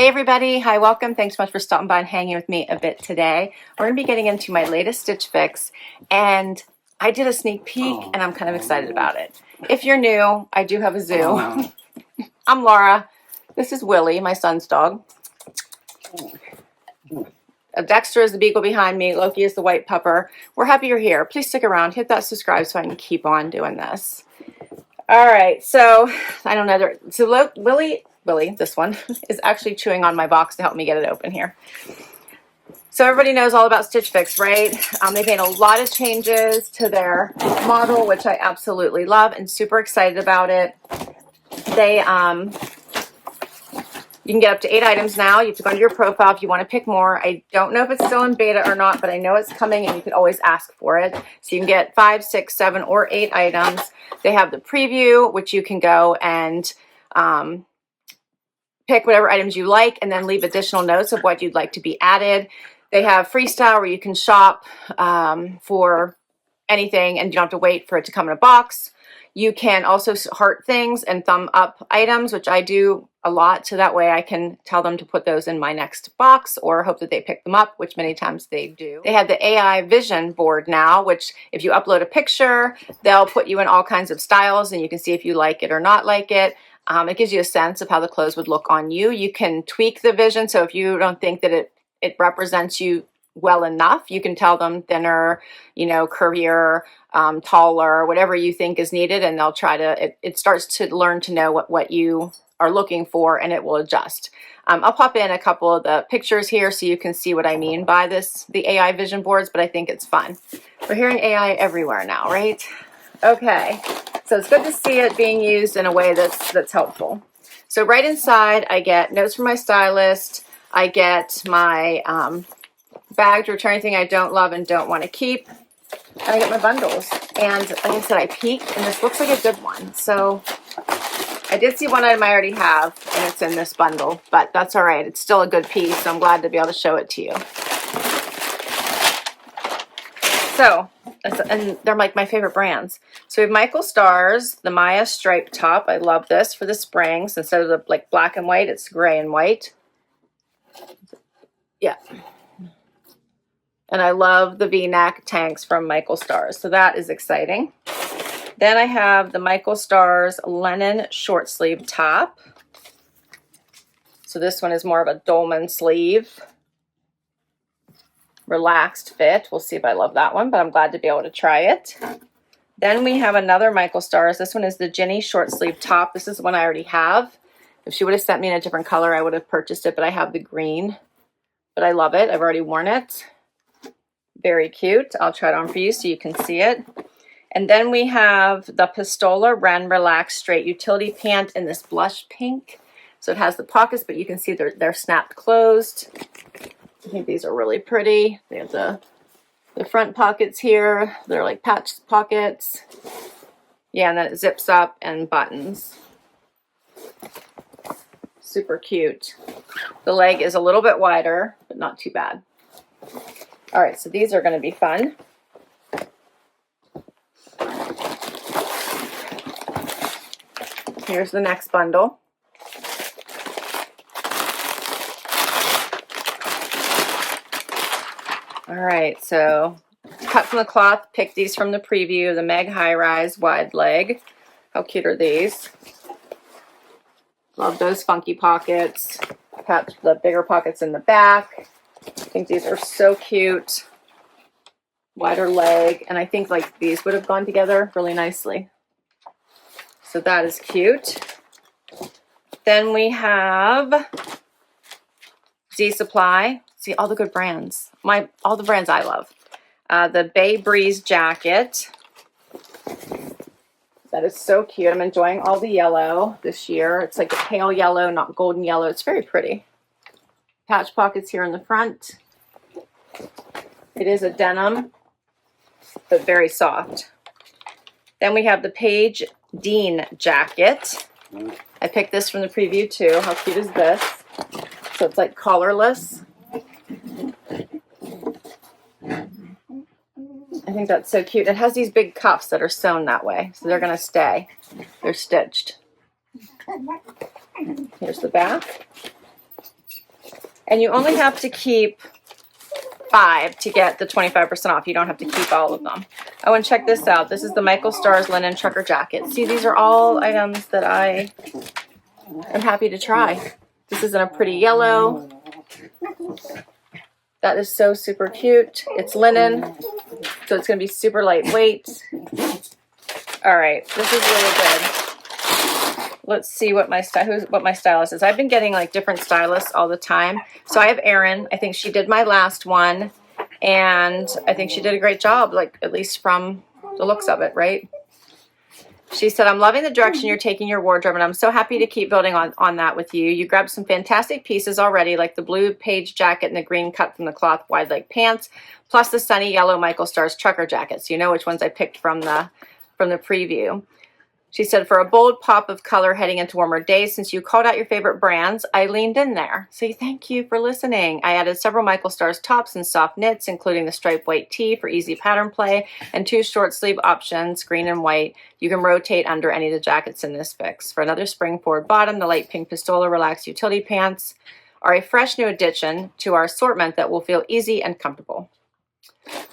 Hey everybody, hi, welcome. Thanks so much for stopping by and hanging with me a bit today. We're going to be getting into my latest Stitch Fix, and I did a sneak peek and I'm kind of excited about it. If you're new, I do have a zoo. I'm Laura. This is Willie, my son's dog. Dexter is the beagle behind me. Loki is the white pupper. We're happy you're here. Please stick around. Hit that subscribe so I can keep on doing this. All right, so I don't know. So Willie, this one, is actually chewing on my box to help me get it open here. So everybody knows all about Stitch Fix, right? They made a lot of changes to their model, which I absolutely love and super excited about it. They, you can get up to 8 items now. You have to go into your profile if you want to pick more. I don't know if it's still in beta or not, but I know it's coming and you can always ask for it. So you can get 5, 6, 7, or 8 items. They have the preview, which you can go and pick whatever items you like and then leave additional notes of what you'd like to be added. They have freestyle where you can shop for anything and you don't have to wait for it to come in a box. You can also heart things and thumb up items, which I do a lot, so that way I can tell them to put those in my next box or hope that they pick them up, which many times they do. They have the AI vision board now, which if you upload a picture, they'll put you in all kinds of styles and you can see if you like it or not like it. It gives you a sense of how the clothes would look on you. You can tweak the vision, so if you don't think that it represents you well enough, you can tell them thinner, you know, curvier, taller, whatever you think is needed, and they'll try to, it starts to learn to know what you are looking for, and it will adjust. I'll pop in a couple of the pictures here so you can see what I mean by the AI vision boards, but I think it's fun. We're hearing AI everywhere now, right? Okay, so it's good to see it being used in a way that's helpful. So right inside, I get notes from my stylist. I get my bag to return anything I don't love and don't want to keep. And I get my bundles. And like I said, I peeked, and this looks like a good one. So I did see one item I already have, and it's in this bundle, but that's all right. It's still a good piece, so I'm glad to be able to show it to you. So, and they're like my favorite brands. So we have Michael Stars, the Maya striped top. I love this for the springs. Instead of the like black and white, it's gray and white. Yeah. And I love the V-neck tanks from Michael Stars. So that is exciting. Then I have the Michael Stars Lennon short sleeve top. So this one is more of a dolman sleeve. Relaxed fit. We'll see if I love that one, but I'm glad to be able to try it. Then we have another Michael Stars. This one is the Jinny short sleeve top. This is one I already have. If she would have sent me in a different color, I would have purchased it, but I have the green. But I love it. I've already worn it. Very cute. I'll try it on for you so you can see it. And then we have the Pistola Wren Relaxed Straight Utility Pant in this blush pink. So it has the pockets, but you can see they're snapped closed. I think these are really pretty. They have the front pockets here. They're like patch pockets. Yeah, and then it zips up and buttons. Super cute. The leg is a little bit wider, but not too bad. All right, so these are going to be fun. Here's the next bundle. All right, so cut from the cloth, pick these from the preview, the Meg High Rise Wide Leg. How cute are these? Love those funky pockets. Got the bigger pockets in the back. I think these are so cute. Wider leg, and I think like these would have gone together really nicely. So that is cute. Then we have Z Supply. See all the good brands. All the brands I love. The Bay Breeze jacket. That is so cute. I'm enjoying all the yellow this year. It's like a pale yellow, not golden yellow. It's very pretty. Patch pockets here in the front. It is a denim, but very soft. Then we have the Paige Dean jacket. I picked this from the preview too. How cute is this? So it's like collarless. I think that's so cute. It has these big cuffs that are sewn that way, so they're going to stay. They're stitched. Here's the back. And you only have to keep 5 to get the 25% off. You don't have to keep all of them. Oh, and check this out. This is the Michael Stars linen trucker jacket. See, these are all items that I am happy to try. This is in a pretty yellow. That is so super cute. It's linen, so it's going to be super lightweight. All right, this is really good. Let's see what my stylist is. I've been getting like different stylists all the time. So I have Erin. I think she did my last one, and I think she did a great job, like at least from the looks of it, right? She said, I'm loving the direction you're taking your wardrobe, and I'm so happy to keep building on that with you. You grabbed some fantastic pieces already, like the blue Paige jacket and the green cut from the Kloth wide leg pants, plus the sunny yellow Michael Stars trucker jacket. So you know which ones I picked from the preview. She said, for a bold pop of color heading into warmer days, since you called out your favorite brands, I leaned in there. So thank you for listening. I added several Michael Stars tops and soft knits, including the striped white tee for easy pattern play, and 2 short sleeve options, green and white. You can rotate under any of the jackets in this fix. For another spring forward bottom, the light pink Pistola relaxed utility pants are a fresh new addition to our assortment that will feel easy and comfortable.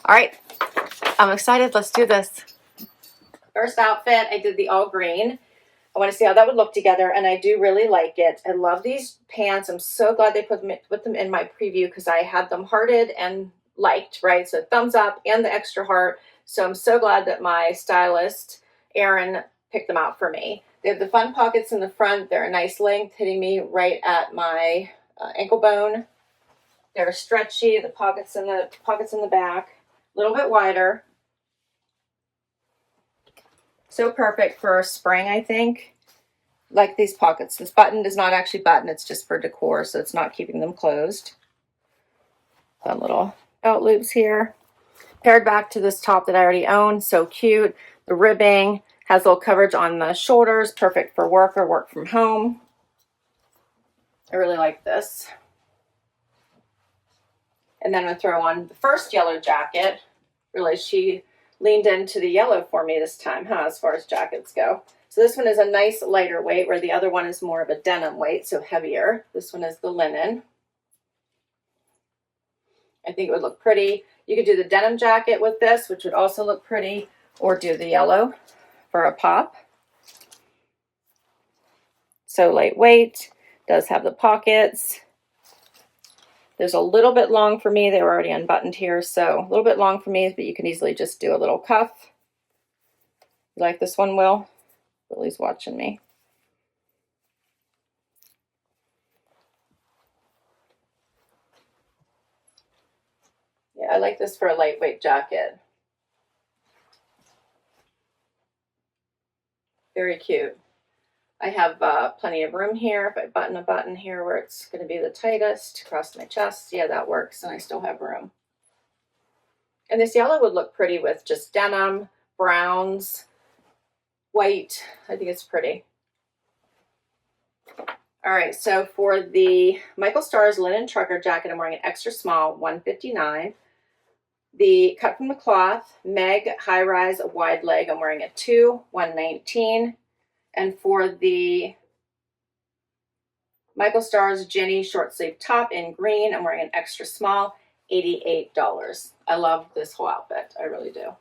All right, I'm excited. Let's do this. First outfit, I did the all green. I want to see how that would look together, and I do really like it. I love these pants. I'm so glad they put them in my preview because I had them hearted and liked, right? So thumbs up and the extra heart. So I'm so glad that my stylist, Erin, picked them out for me. They have the fun pockets in the front. They're a nice length, hitting me right at my ankle bone. They're stretchy. The pockets in the back, a little bit wider. So perfect for spring, I think. Like these pockets. This button does not actually button. It's just for decor, so it's not keeping them closed. Fun little belt loops here. Paired back to this top that I already own. So cute. The ribbing has a little coverage on the shoulders. Perfect for work or work from home. I really like this. And then I'm going to throw on the first yellow jacket. Really, she leaned into the yellow for me this time, as far as jackets go. So this one is a nice lighter weight, where the other one is more of a denim weight, so heavier. This one is the linen. I think it would look pretty. You could do the denim jacket with this, which would also look pretty, or do the yellow for a pop. So lightweight, does have the pockets. There's a little bit long for me. They were already unbuttoned here, so a little bit long for me, but you can easily just do a little cuff. You like this one, Will? Willie's watching me. Yeah, I like this for a lightweight jacket. Very cute. I have plenty of room here. If I button a button here where it's going to be the tightest across my chest, yeah, that works, and I still have room. And this yellow would look pretty with just denim, browns, white. I think it's pretty. All right, so for the Michael Stars linen trucker jacket, I'm wearing an extra small, $159. The cut from the Kloth Meg high rise wide leg, I'm wearing a 2, $119. And for the Michael Stars Jinny short sleeve top in green, I'm wearing an extra small, $88. I love this whole outfit. I really do.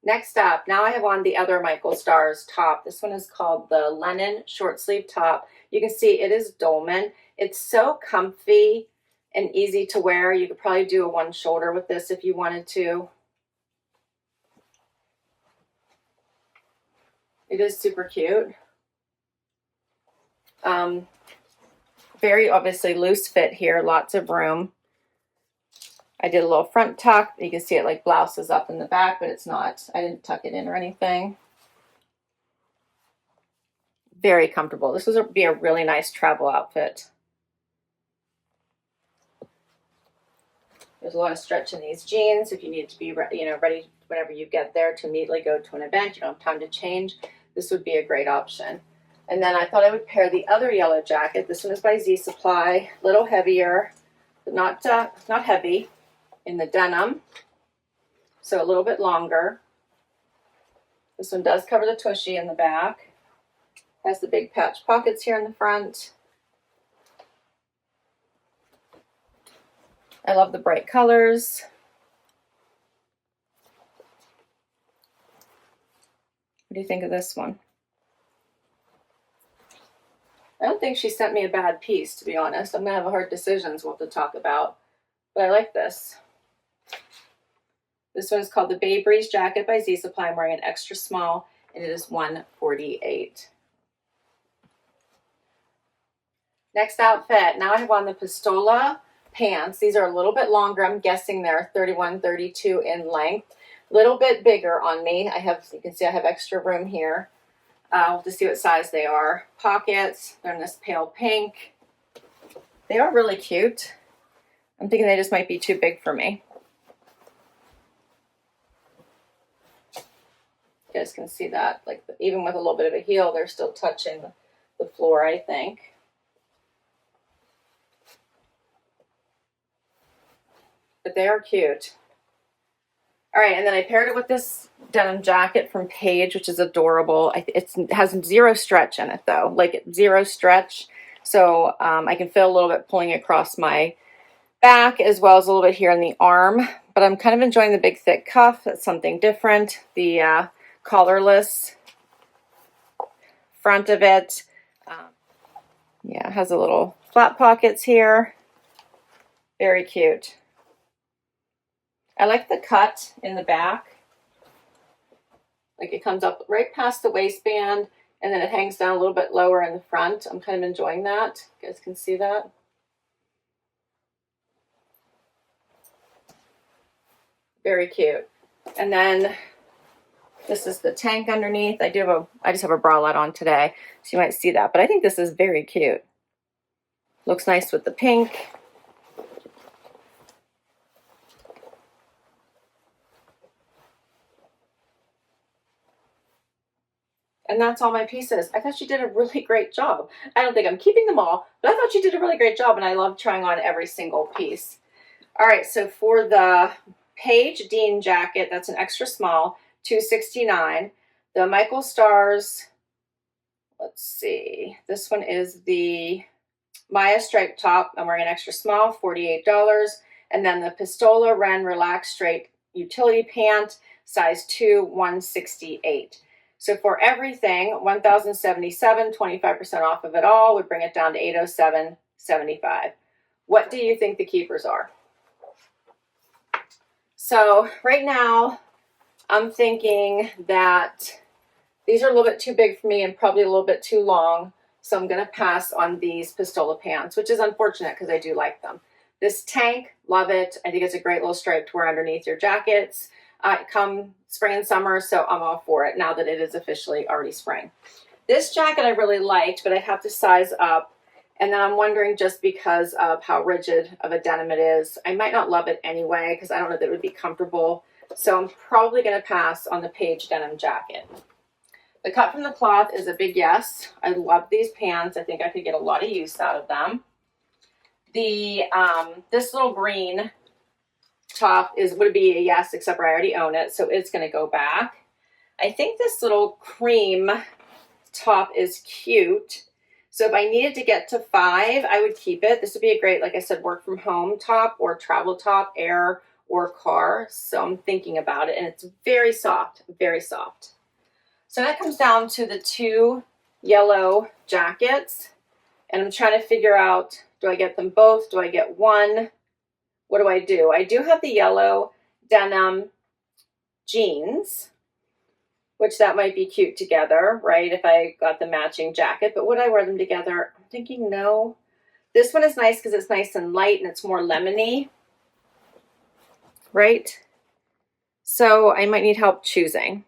Next up, now I have on the other Michael Stars top. This one is called the Lennon short sleeve top. You can see it is dolman. It's so comfy and easy to wear. You could probably do a one shoulder with this if you wanted to. It is super cute. Very obviously loose fit here, lots of room. I did a little front tuck. You can see it like blouses up in the back, but it's not. I didn't tuck it in or anything. Very comfortable. This would be a really nice travel outfit. There's a lot of stretch in these jeans if you need to be ready whenever you get there to immediately go to an event. You don't have time to change. This would be a great option. And then I thought I would pair the other yellow jacket. This one is by Z Supply, a little heavier, but not heavy, in the denim, so a little bit longer. This one does cover the tushy in the back. Has the big patch pockets here in the front. I love the bright colors. What do you think of this one? I don't think she sent me a bad piece, to be honest. I'm going to have a hard decisions we'll have to talk about. But I like this. This one is called the Bay Breeze Jacket by Z Supply. I'm wearing an extra small, and it is $148. Next outfit. Now I have on the Pistola pants. These are a little bit longer. I'm guessing they're 31, 32 in length. A little bit bigger on me. I have, you can see I have extra room here. We'll have to see what size they are. Pockets. They're in this pale pink. They are really cute. I'm thinking they just might be too big for me. You guys can see that, like even with a little bit of a heel, they're still touching the floor, I think. But they are cute. All right, and then I paired it with this denim jacket from Paige, which is adorable. It has zero stretch in it though, like zero stretch. So I can feel a little bit pulling across my back as well as a little bit here in the arm. But I'm kind of enjoying the big thick cuff. That's something different. The collarless front of it. Yeah, it has a little flat pockets here. Very cute. I like the cut in the back. Like it comes up right past the waistband and then it hangs down a little bit lower in the front. I'm kind of enjoying that. You guys can see that. Very cute. And then this is the tank underneath. I just have a bralette on today, so you might see that. But I think this is very cute. Looks nice with the pink. And that's all my pieces. I thought she did a really great job. I don't think I'm keeping them all, but I thought she did a really great job, and I love trying on every single piece. All right, so for the Paige Dean jacket, that's an extra small, $269. The Michael Stars, let's see, this one is the Maya striped top. I'm wearing an extra small, $48. And then the Pistola Wren Relaxed Straight Utility Pant, size 2, $168. So for everything, $1,077, 25% off of it all would bring it down to $807.75. What do you think the keepers are? So right now, I'm thinking that these are a little bit too big for me and probably a little bit too long. So I'm going to pass on these Pistola pants, which is unfortunate because I do like them. This tank, love it. I think it's a great little stripe to wear underneath your jackets. Come spring and summer, so I'm all for it now that it is officially already spring. This jacket I really liked, but I have to size up. And then I'm wondering, just because of how rigid of a denim it is, I might not love it anyway because I don't know that it would be comfortable. So I'm probably going to pass on the Paige denim jacket. The cut from the cloth is a big yes. I love these pants. I think I could get a lot of use out of them. The this little green top would be a yes, except for I already own it, so it's going to go back. I think this little cream top is cute. So if I needed to get to 5, I would keep it. This would be a great, like I said, work from home top or travel top, air or car. So I'm thinking about it, and it's very soft, very soft. So that comes down to the 2 yellow jackets, and I'm trying to figure out, do I get them both? Do I get one? What do? I do have the yellow denim jeans, which that might be cute together, right? If I got the matching jacket, but would I wear them together? I'm thinking no. This one is nice because it's nice and light and it's more lemony, right? So I might need help choosing.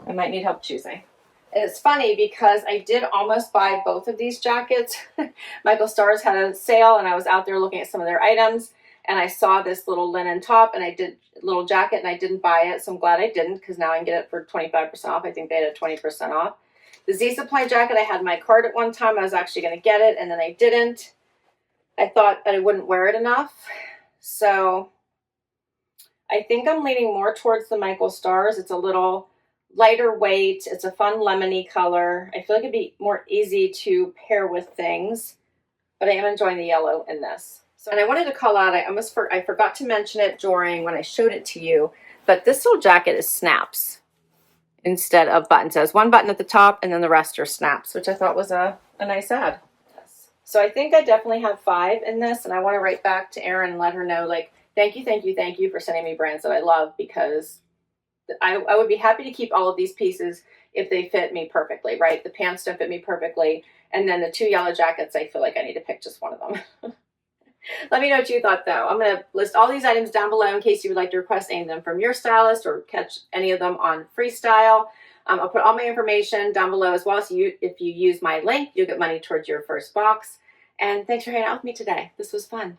And it's funny because I did almost buy both of these jackets. Michael Stars had a sale and I was out there looking at some of their items and I saw this little linen top and little jacket and I didn't buy it. So I'm glad I didn't because now I can get it for 25% off. I think they had a 20% off. The Z Supply jacket, I had in my cart at one time. I was actually going to get it and then I didn't. I thought that I wouldn't wear it enough. So I think I'm leaning more towards the Michael Stars. It's a little lighter weight. It's a fun lemony color. I feel like it'd be more easy to pair with things, but I am enjoying the yellow in this. So, and I wanted to call out, I forgot to mention it during when I showed it to you, but this little jacket is snaps instead of buttons. So there's one button at the top and then the rest are snaps, which I thought was a nice add. So I think I definitely have 5 in this, and I want to write back to Erin and let her know, like, thank you for sending me brands that I love, because I would be happy to keep all of these pieces if they fit me perfectly, right? The pants don't fit me perfectly, and then the 2 yellow jackets, I feel like I need to pick just one of them. Let me know what you thought, though. I'm going to list all these items down below in case you would like to request any of them from your stylist or catch any of them on Freestyle. I'll put all my information down below as well, so if you use my link, you'll get money towards your first box. And thanks for hanging out with me today. This was fun.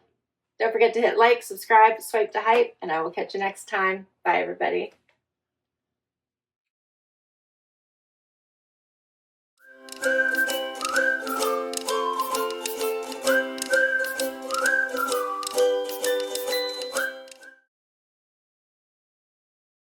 Don't forget to hit like, subscribe, swipe to hype, and I will catch you next time. Bye, everybody.